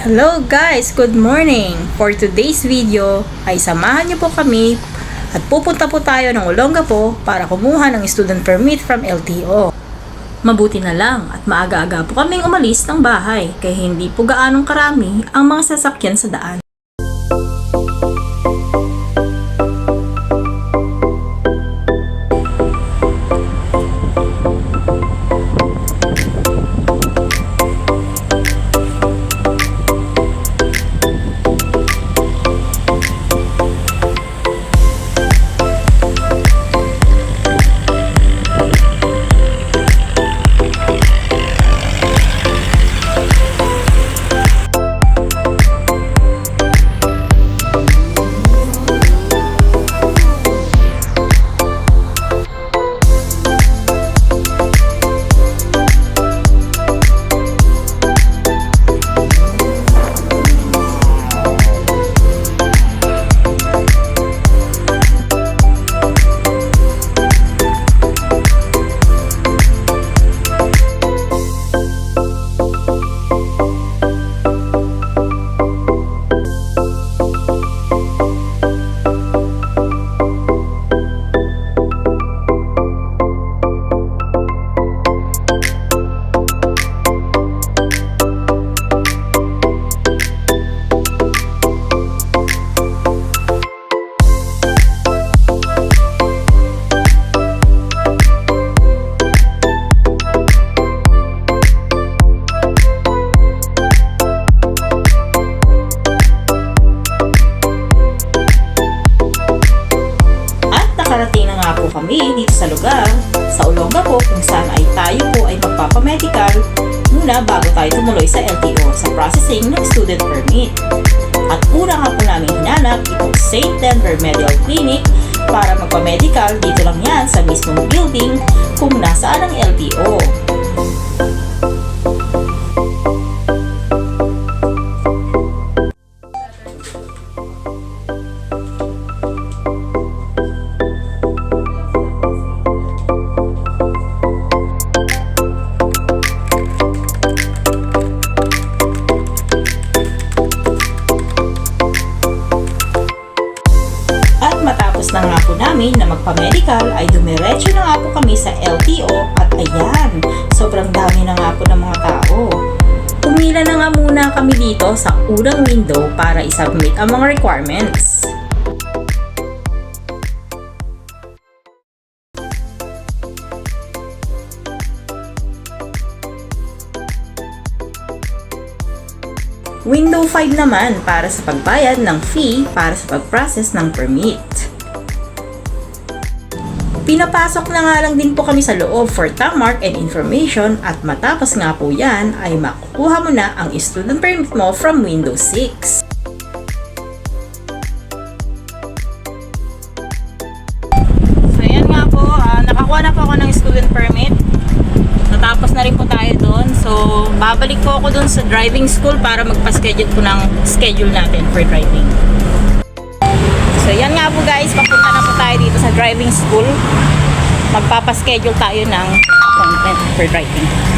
Hello guys! Good morning! For today's video ay samahan niyo po kami at pupunta po tayo ng Olongapo para kumuha ng student permit from LTO. Mabuti na lang at maaga-aga po kaming umalis ng bahay kaya hindi po gaanong karami ang mga sasakyan sa daan. Nakarating na nga po kami dito sa lugar, sa Olongapo kung saan ay tayo po ay magpapamedical muna bago tayo tumuloy sa LTO sa processing ng student permit. At una nga po namin hinanap itong St. Denver Medical Clinic para magpamedical. Dito lang yan sa mismong building kung nasaan ang LTO. Matapos na nga po namin na magpa-medical ay dumiretso na nga po kami sa LTO at ayan, sobrang dami na nga po ng mga tao. Pumila na nga muna kami dito sa unang window para isubmit ang mga requirements. Window 5 naman para sa pagbayad ng fee para sa pag-process ng permit. Pinapasok na nga lang din po kami sa loob for thumb mark and information at matapos nga po yan ay makukuha mo na ang student permit mo from window 6. So yan nga po, nakakuha na po ako ng student permit. Natapos na rin po tayo doon. So, babalik po ako doon sa driving school para magpa-schedule po ng schedule natin for driving. So, yan nga po guys. Papunta na po tayo dito sa driving school. Magpapa-schedule tayo ng appointment for driving.